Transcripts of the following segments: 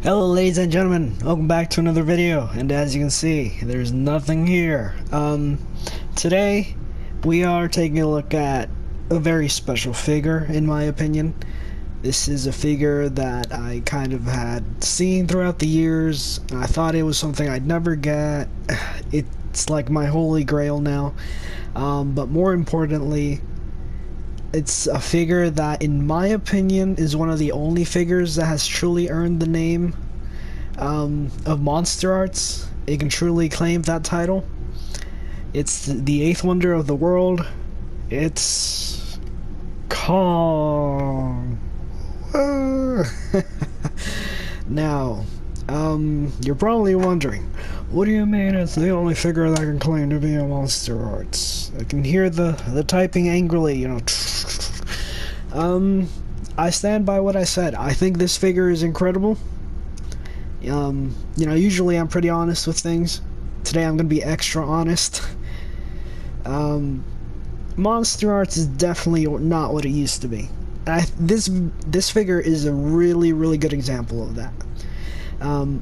Hello ladies and gentlemen, welcome back to another video, and as you can see, there's nothing here. Today we are taking a look at a very special figure, in my opinion. This is a figure that I kind of had seen throughout the years, and I thought it was something I'd never get. It's like my holy grail now, but more importantly, it's a figure that, in my opinion, is one of the only figures that has truly earned the name of Monster Arts. It can truly claim that title. It's the eighth wonder of the world. It's Kong. Now, you're probably wondering, what do you mean it's the only figure that can claim to be a Monster Arts? I can hear the typing angrily, you know. I stand by what I said. I think this figure is incredible. You know, usually I'm pretty honest with things. Today I'm gonna be extra honest. Monster Arts is definitely not what it used to be. This figure is a really good example of that.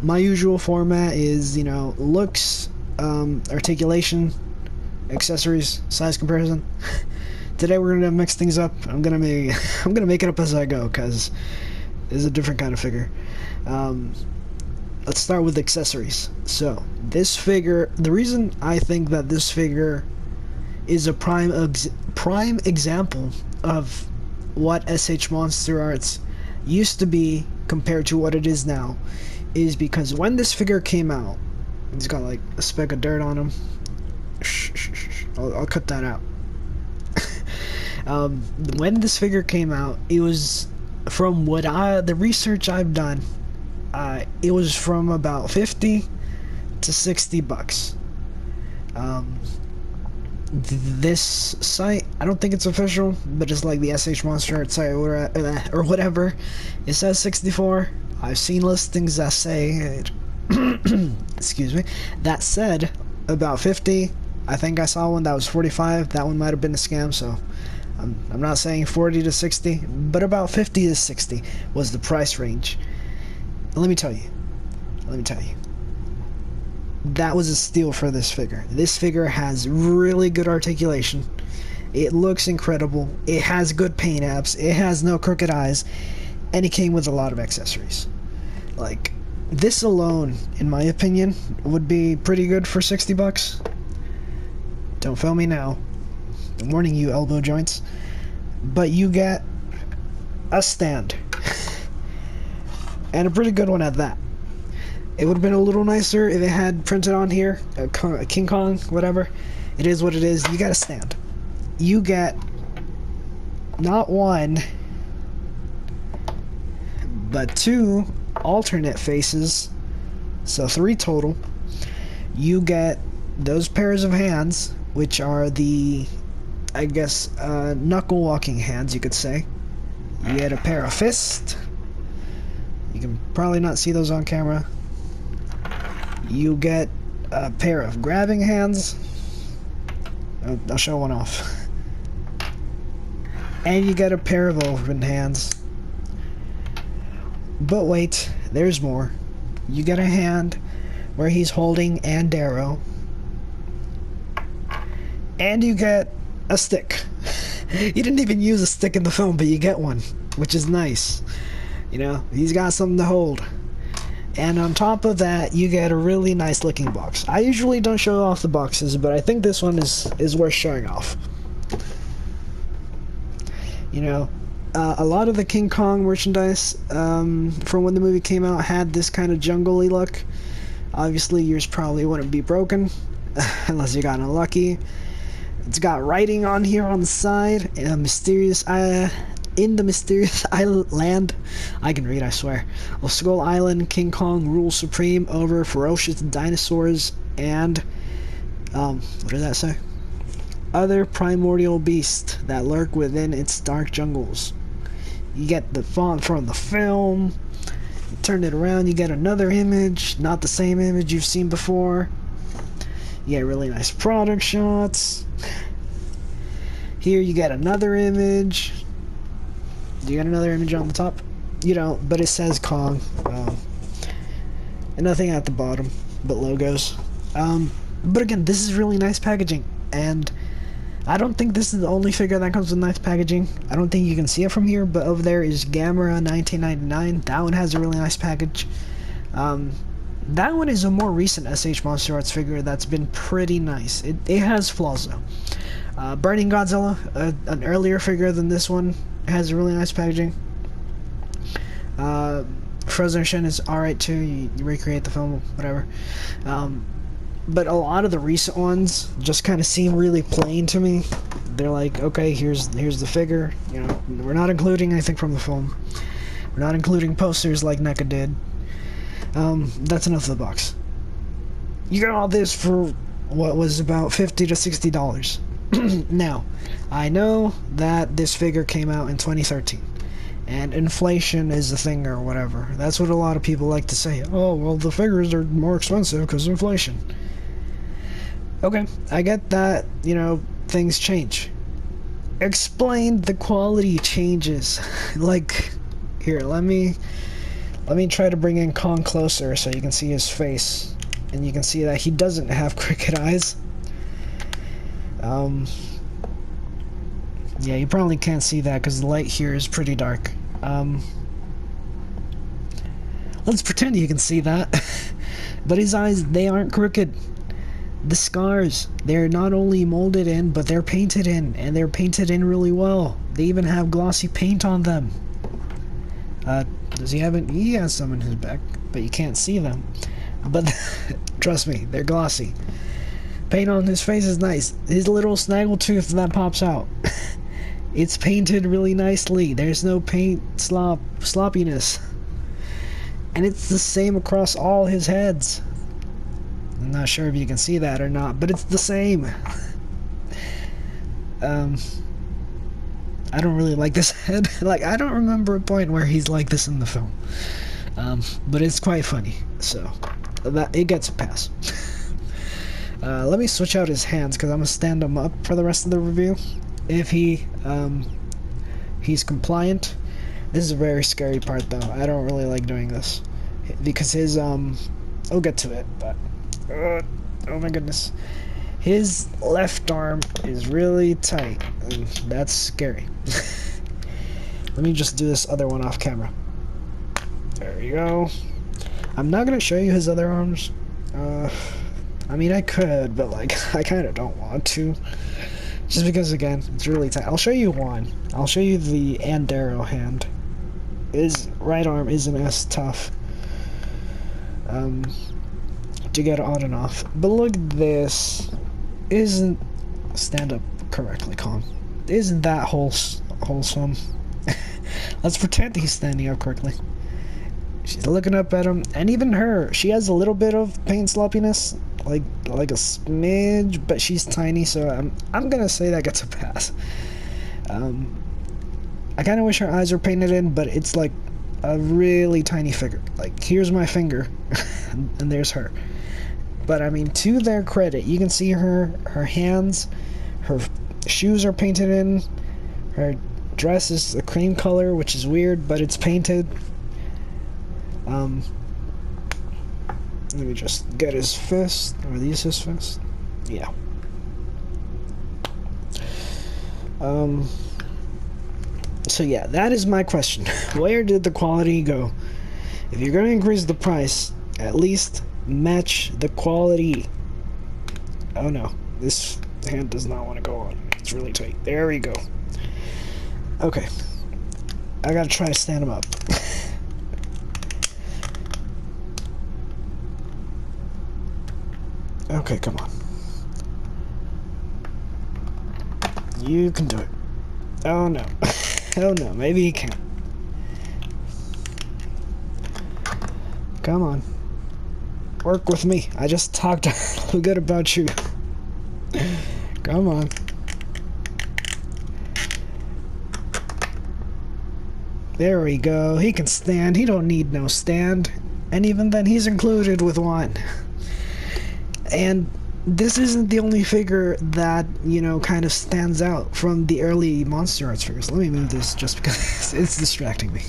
My usual format is, you know, looks, articulation, accessories, size comparison. Today we're gonna mix things up. I'm gonna make it up as I go, because it's a different kind of figure. Let's start with accessories. So this figure, the reason I think that this figure is a prime example of what S.H MonsterArts used to be compared to what it is now, is because when this figure came out, he's got like a speck of dirt on him. I'll cut that out. When this figure came out, it was, from what the research I've done, it was from about 50 to 60 bucks. This site, I don't think it's official, but it's like the S.H MonsterArts site or whatever. It says 64. I've seen listings that say excuse me, that said about 50. I think I saw one that was 45. That one might have been a scam, so I'm not saying 40 to 60, but about 50 to 60 was the price range. Let me tell you, that was a steal for this figure. This figure has really good articulation. It looks incredible. It has good paint apps. It has no crooked eyes, and it came with a lot of accessories. Like, this alone, in my opinion, would be pretty good for 60 bucks. Don't fail me now. I'm warning you, elbow joints. But you get a stand. And a pretty good one at that. It would have been a little nicer if it had printed on here, a King Kong, whatever. It is what it is. You got a stand. You get not one, but two alternate faces. So 3 total. You get those pairs of hands, which are the, I guess, knuckle walking hands, you could say. You get a pair of fists. You can probably not see those on camera. You get a pair of grabbing hands. I'll show one off. And you get a pair of open hands. But wait, there's more. You get a hand where he's holding an arrow. And you get a stick. He didn't even use a stick in the film, but you get one, which is nice. You know, he's got something to hold. And on top of that, you get a really nice looking box. I usually don't show off the boxes, but I think this one is worth showing off. You know, a lot of the King Kong merchandise from when the movie came out had this kind of jungle-y look. Obviously, yours probably wouldn't be broken, unless you got unlucky. It's got writing on here on the side, and a mysterious in the mysterious island, I can read, I swear. Well, Skull Island, King Kong rules supreme over ferocious dinosaurs and, what does that say? Other primordial beasts that lurk within its dark jungles. You get the font from the film. You turn it around, you get another image, not the same image you've seen before. You get really nice product shots. Here you get another image. Do you get another image on the top? You don't, but it says Kong. and nothing at the bottom but logos. But again, this is really nice packaging, and I don't think this is the only figure that comes with nice packaging. I don't think you can see it from here, but over there is Gamera 1999. That one has a really nice package. That one is a more recent S.H MonsterArts figure that's been pretty nice. It has flaws though. Burning Godzilla, an earlier figure than this one, has really nice packaging. Frozen Shin is alright too. You recreate the film, whatever. But a lot of the recent ones just kind of seem really plain to me. They're like, okay, here's the figure. You know, we're not including anything from the film. We're not including posters like Neca did. That's enough of the box. You got all this for what was about $50 to $60. Now, I know that this figure came out in 2013. And inflation is a thing or whatever. That's what a lot of people like to say. Oh, well, the figures are more expensive because of inflation. Okay, I get that, you know, things change. Explain the quality changes. Like, here, let me try to bring in Kong closer so you can see his face. And you can see that he doesn't have crooked eyes. Yeah, you probably can't see that because the light here is pretty dark. Let's pretend you can see that. But his eyes, they aren't crooked. The scars, they're not only molded in, but they're painted in, and they're painted in really well. They even have glossy paint on them. Does he have it? He has some in his back, but you can't see them. But trust me, they're glossy. Paint on his face is nice. His little snaggletooth that pops out. It's painted really nicely. There's no paint sloppiness. And it's the same across all his heads. I'm not sure if you can see that or not, but it's the same. I don't really like this head. Like, I don't remember a point where he's like this in the film. But it's quite funny, so that it gets a pass. Let me switch out his hands because I'm gonna stand him up for the rest of the review. If he's compliant. This is a very scary part though. I don't really like doing this because his I'll get to it, but oh my goodness, his left arm is really tight and that's scary. Let me just do this other one off camera. There we go. I'm not gonna show you his other arms. I mean, I could, but like I kind of don't want to. Just because, again, it's really tight. I'll show you one. I'll show you the Andero hand. His right arm isn't as tough to get on and off. But look at this. Isn't... Stand up correctly, Kong. Isn't that wholesome? Let's pretend he's standing up correctly. She's looking up at him. And even her, she has a little bit of paint sloppiness. Like a smidge, but she's tiny, so I'm gonna say that gets a pass. I kind of wish her eyes were painted in, but it's like a really tiny figure. Like, here's my finger, and there's her. But I mean, to their credit, you can see her hands, her shoes are painted in, her dress is a cream color, which is weird, but it's painted. Let me just get his fist. Are these his fists? Yeah. So yeah, that is my question. Where did the quality go? If you're going to increase the price, at least match the quality. Oh no, this hand does not want to go on. It's really tight. There we go. Okay. I gotta try to stand him up. Okay, come on. You can do it. Oh no. Oh no, maybe he can't. Come on. Work with me. I just talked good about you. Come on. There we go. He can stand. He don't need no stand. And even then, he's included with one. And this isn't the only figure that, you know, kind of stands out from the early MonsterArts figures. Let me move this just because it's distracting me.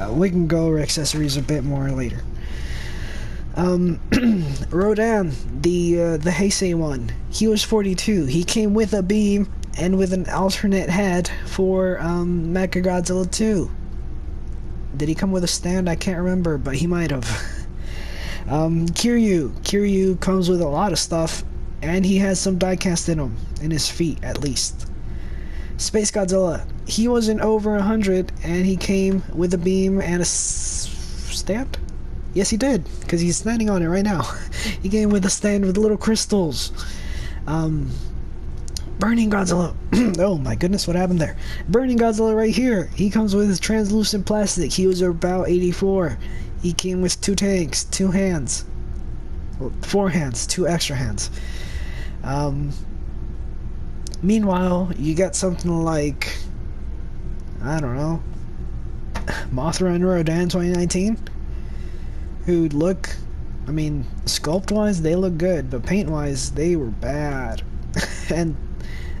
We can go over accessories a bit more later. Rodan, the Heisei one, he was 42. He came with a beam and with an alternate head for Mechagodzilla 2. Did he come with a stand? I can't remember, but he might have. Kiryu comes with a lot of stuff, and he has some diecast in him, in his feet at least. Space Godzilla, he wasn't over 100, and he came with a beam and a stand? Yes, he did, because he's standing on it right now. He came with a stand with little crystals. Burning Godzilla. Oh my goodness, what happened there? Burning Godzilla right here. He comes with his translucent plastic. He was about 84. He came with 2 tanks, 2 hands. Well, 4 hands, 2 extra hands. Meanwhile, you got something like, I don't know, Mothra and Rodan 2019, who look, I mean, sculpt-wise, they look good, but paint-wise, they were bad. And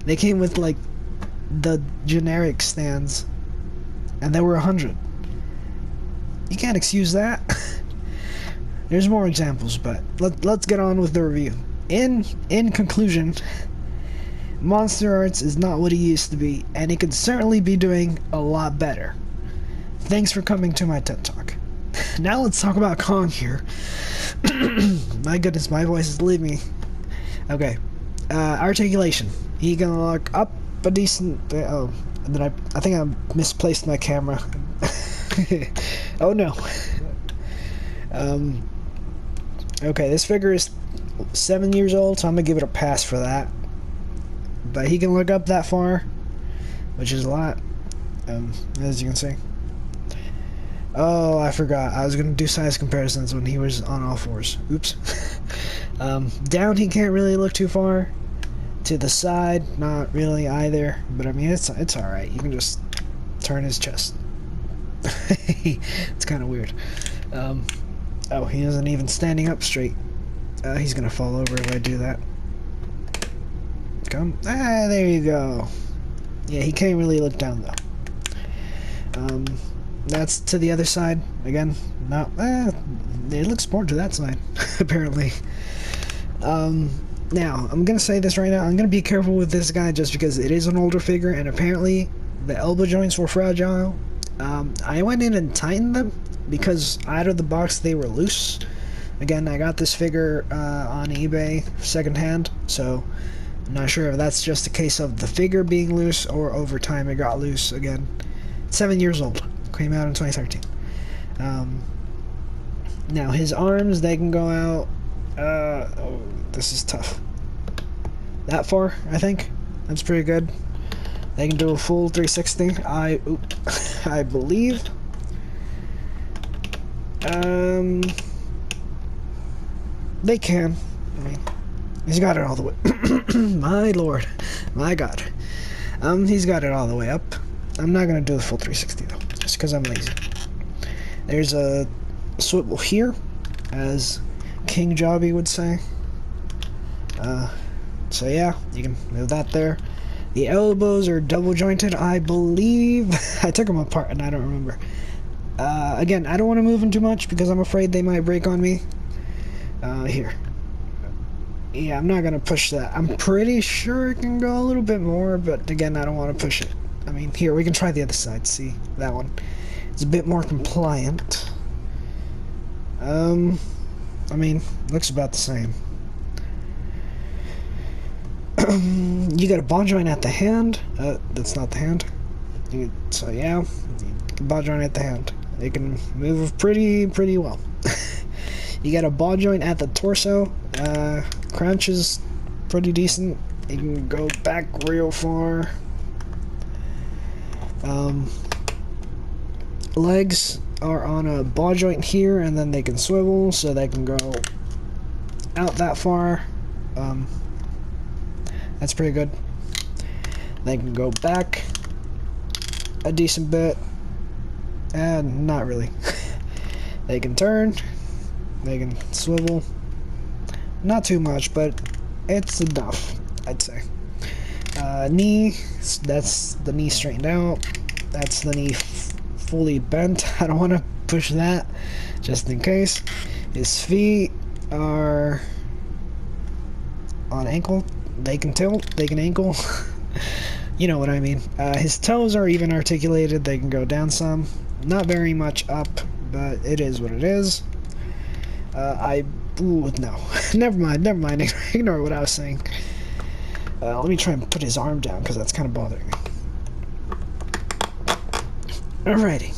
they came with, like, the generic stands, and there were 100. You can't excuse that. There's more examples, but let's get on with the review. In conclusion, MonsterArts is not what it used to be, and it could certainly be doing a lot better. Thanks for coming to my TED Talk. Now let's talk about Kong here. My goodness, my voice is leaving me. Okay. Articulation. He can look up a decent... oh, and then I think I misplaced my camera. Oh no. Okay, this figure is 7 years old, so I'm gonna give it a pass for that. But he can look up that far, which is a lot, as you can see. Oh, I forgot. I was gonna do size comparisons when he was on all fours. Oops. Down, he can't really look too far. To the side, not really either. But I mean, it's all right. You can just turn his chest. It's kind of weird. Oh, he isn't even standing up straight. He's gonna fall over if I do that. Come. Ah, there you go. Yeah, he can't really look down though. That's to the other side. Again, no. It looks more to that side, apparently. Now, I'm gonna say this right now. I'm gonna be careful with this guy just because it is an older figure, and apparently the elbow joints were fragile. I went in and tightened them because out of the box they were loose. Again, I got this figure on eBay secondhand, so I'm not sure if that's just a case of the figure being loose or over time it got loose again. 7 years old. Came out in 2013. Now, his arms, they can go out... oh, this is tough. That far, I think. That's pretty good. They can do a full 360. I believe. They can. I mean, he's got it all the way. My lord. My god. He's got it all the way up. I'm not gonna do the full 360 though, just because I'm lazy. There's a swivel here, as King Jobby would say. So yeah, you can move that there. The elbows are double jointed, I believe. I took them apart and I don't remember. Again, I don't want to move them too much because I'm afraid they might break on me. Here. Yeah, I'm not gonna push that. I'm pretty sure it can go a little bit more, but again, I don't want to push it. I mean, here, we can try the other side. See, that one. It's a bit more compliant. I mean, looks about the same. You got a ball joint at the hand. That's not the hand. So yeah, ball joint at the hand. It can move pretty well. You got a ball joint at the torso. Crunch is pretty decent. You can go back real far. Legs are on a ball joint here, and then they can swivel, so they can go out that far. That's pretty good. They can go back a decent bit, and not really. They can turn, they can swivel. Not too much, but it's enough, I'd say. Knee, that's the knee straightened out. That's the knee fully bent. I don't want to push that, just in case. His feet are on ankle. They can tilt, they can ankle. You know what I mean. His toes are even articulated. They can go down some. Not very much up, but it is what it is. Ooh, no. Never mind. Ignore what I was saying. Let me try and put his arm down, because that's kind of bothering me. Alrighty.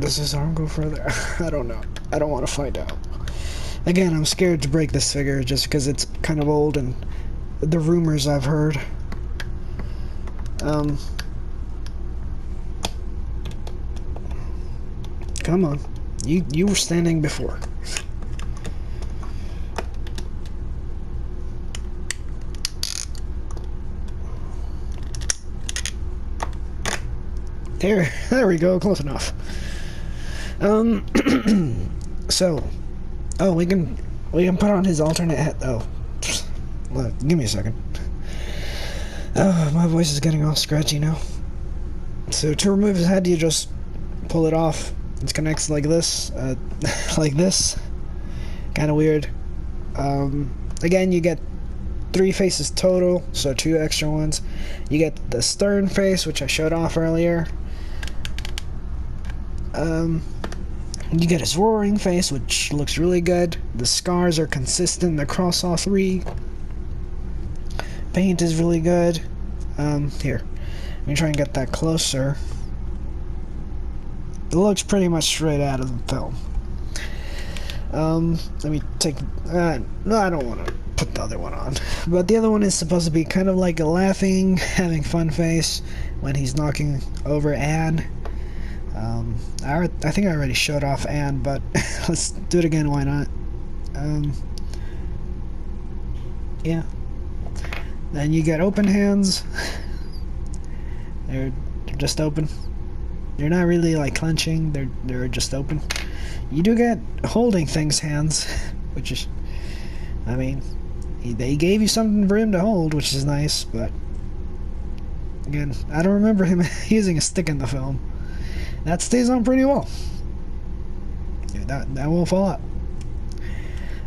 Does his arm go further? I don't know. I don't want to find out. Again, I'm scared to break this figure just because it's kind of old and the rumors I've heard. Come on. You were standing before. There we go, close enough. So, we can put on his alternate head. Oh, look, give me a second. My voice is getting all scratchy now. So to remove his head, you just pull it off. It connects like this, like this. Kind of weird. Again, you get 3 faces total, so 2 extra ones. You get the stern face, which I showed off earlier. You get his roaring face, which looks really good. The scars are consistent across all 3. Paint is really good. Here. Let me try and get that closer. It looks pretty much straight out of the film. Let me take... no, I don't want to put the other one on. But the other one is supposed to be kind of like a laughing, having fun face when he's knocking over Anne. I think I already showed off Anne, but let's do it again, why not? Yeah. Then you get open hands. They're just open. They're not really like clenching, they're just open. You do get holding things hands, which is, I mean, they gave you something for him to hold, which is nice, but again, I don't remember him using a stick in the film. That stays on pretty well. Yeah, that won't fall out.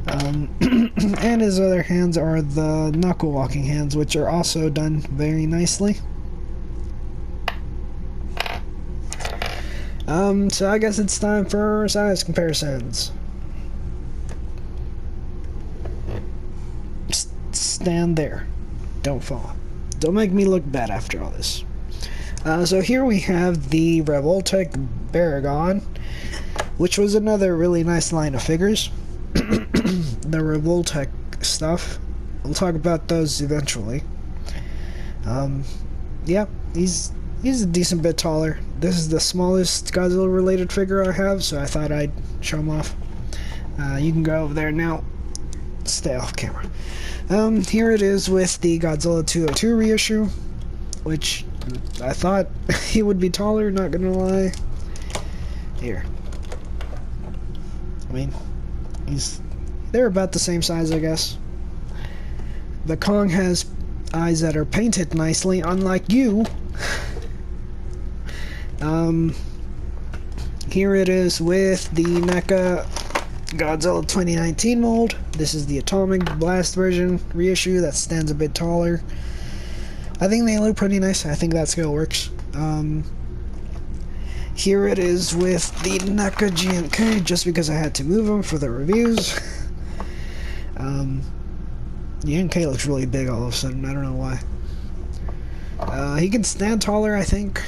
And his other hands are the knuckle walking hands, which are also done very nicely. So I guess it's time for size comparisons. Stand there. Don't fall. Don't make me look bad after all this. So here we have the Revoltech Baragon, which was another really nice line of figures. The Revoltech stuff. We'll talk about those eventually. Yeah, he's a decent bit taller. This is the smallest Godzilla related figure I have, so I thought I'd show him off. You can go over there now. Stay off camera. Here it is with the Godzilla 202 reissue, which I thought he would be taller, not gonna lie. Here. I mean, they're about the same size, I guess. The Kong has eyes that are painted nicely, unlike you. Here it is with the Neca Godzilla 2019 mold. This is the Atomic Blast version reissue that stands a bit taller. I think they look pretty nice. I think that scale works. Here it is with the Neca GNK, just because I had to move them for the reviews. GNK looks really big all of a sudden. I don't know why. He can stand taller, I think.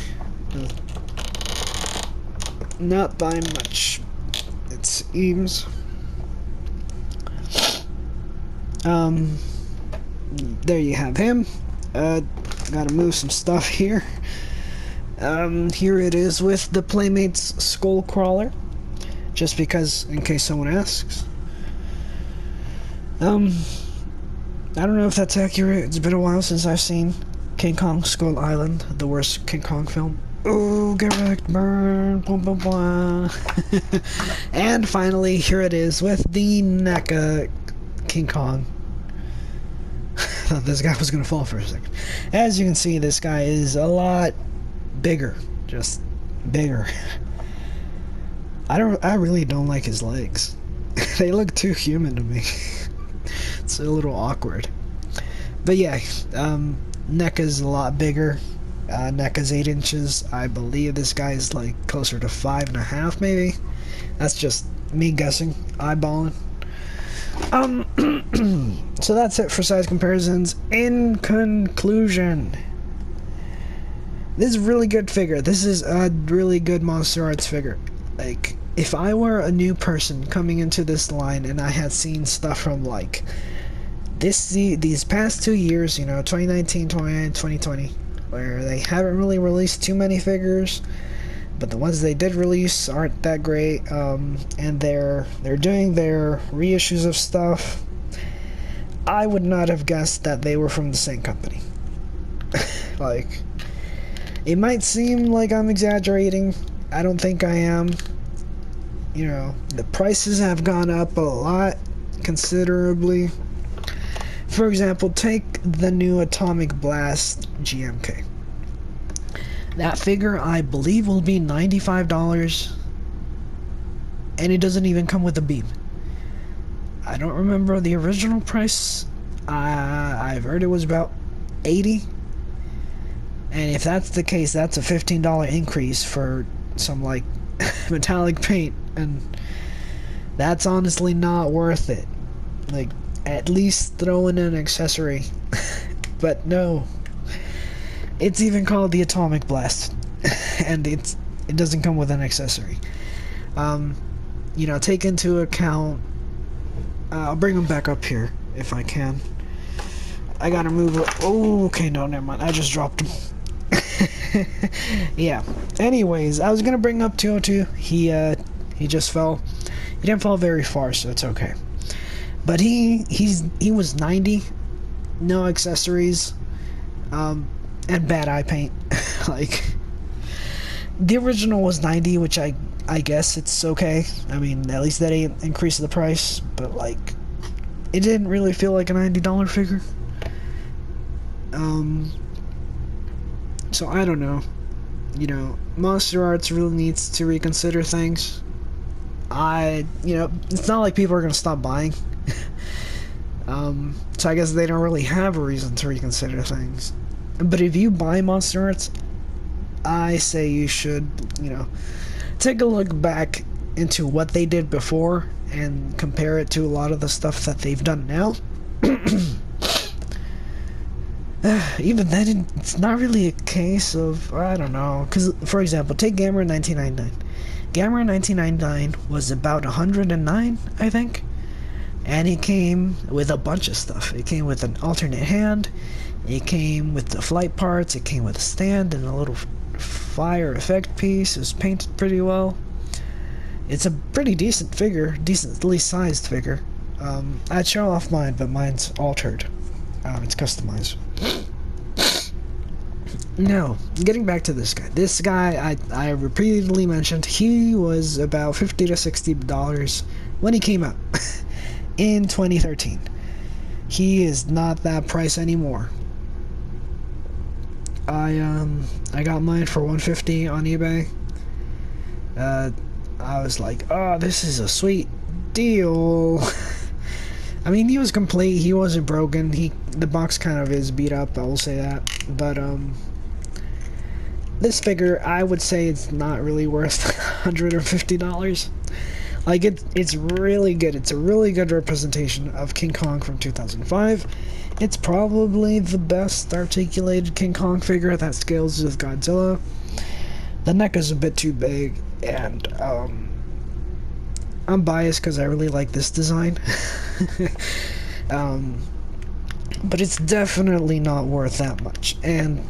Not by much, it seems. There you have him. Gotta move some stuff here. Here it is with the Playmates Skull Crawler, just because, in case someone asks. I don't know if that's accurate. It's been a while since I've seen King Kong Skull Island, the worst King Kong film. Oh, get wrecked, burn, boom, boom, boom. And finally, here it is with the Neca King Kong. Thought this guy was gonna fall for a second. As you can see, this guy is a lot bigger, just bigger. I really don't like his legs. They look too human to me. It's a little awkward. But yeah, Neca's a lot bigger. Neca's 8 inches. I believe this guy is like closer to 5.5 maybe. That's just me guessing, eyeballing. So that's it for size comparisons. In conclusion, this is a really good figure. This is a really good MonsterArts figure. Like, if I were a new person coming into this line and I had seen stuff from like these past 2 years, you know, 2019, 2020, where they haven't really released too many figures, but the ones they did release aren't that great, and they're doing their reissues of stuff, I would not have guessed that they were from the same company. Like, it might seem like I'm exaggerating. I don't think I am. You know, the prices have gone up a lot, considerably. For example, take the new Atomic Blast GMK. That figure, I believe, will be $95, and it doesn't even come with a beam. I don't remember the original price. I've heard it was about $80, and if that's the case, that's a $15 increase for some like metallic paint, and that's honestly not worth it. Like, at least throw in an accessory. But no, it's even called the Atomic Blast, and it doesn't come with an accessory. You know, take into account, I'll bring them back up here if I can. I gotta move it. Oh, okay, no, never mind, I just dropped him. Yeah, anyways, I was gonna bring up 202. He just fell. He didn't fall very far, so it's okay. But he was 90, no accessories, and bad eye paint. Like, the original was 90, which I guess it's okay. I mean, at least that increased the price, but like, it didn't really feel like a $90 figure. So I don't know. You know, MonsterArts really needs to reconsider things. You know, it's not like people are gonna stop buying. So I guess they don't really have a reason to reconsider things. But if you buy MonsterArts, I say you should, you know, take a look back into what they did before and compare it to a lot of the stuff that they've done now. Even then, it's not really a case of, I don't know, because, for example, take Gamera 1999. Gamera 1999 was about 109, I think, and it came with a bunch of stuff. It came with an alternate hand, it came with the flight parts, it came with a stand and a little fire effect piece. It was painted pretty well. It's a pretty decent figure, decently sized figure. I'd show off mine, but mine's altered. It's customized. Now, getting back to this guy. This guy, I repeatedly mentioned, he was about $50 to $60 when he came out in 2013. He is not that price anymore. I got mine for $150 on eBay. I was like, oh, this is a sweet deal. I mean, he was complete, he wasn't broken, the box kind of is beat up, I will say that, but, this figure, I would say it's not really worth $150. Like, it's really good. It's a really good representation of King Kong from 2005. It's probably the best articulated King Kong figure that scales with Godzilla. The neck is a bit too big, and, I'm biased because I really like this design. But it's definitely not worth that much. And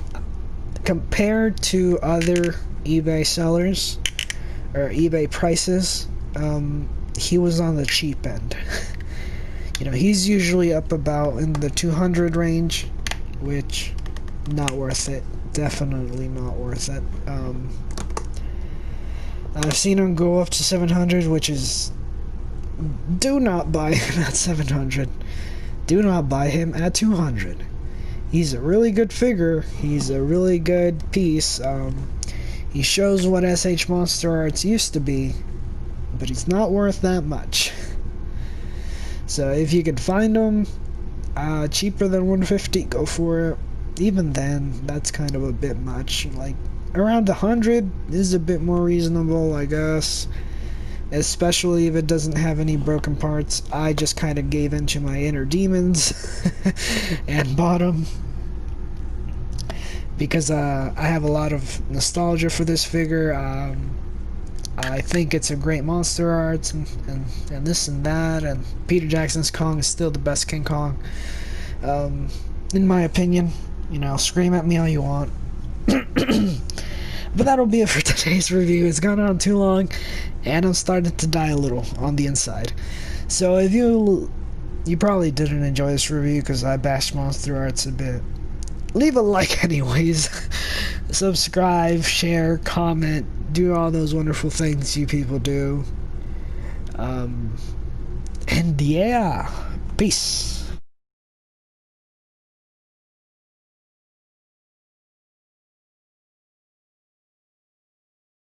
compared to other eBay sellers, or eBay prices, he was on the cheap end. You know, he's usually up about in the 200 range, which, not worth it. Definitely not worth it. I've seen him go up to 700, which is, do not buy him at 700. Do not buy him at 200. He's a really good figure. He's a really good piece. He shows what S.H MonsterArts used to be, but he's not worth that much. So if you could find him cheaper than 150, go for it. Even then, that's kind of a bit much. Like, around 100 is a bit more reasonable, I guess. Especially if it doesn't have any broken parts. I just kind of gave in to my inner demons and bought them. Because I have a lot of nostalgia for this figure. I think it's a great MonsterArts and this and that, and Peter Jackson's Kong is still the best King Kong, in my opinion. You know, scream at me all you want. But that'll be it for today's review. It's gone on too long, and I'm starting to die a little on the inside. So if you probably didn't enjoy this review because I bashed MonsterArts a bit, leave a like anyways. Subscribe, share, comment, do all those wonderful things you people do. And yeah, peace.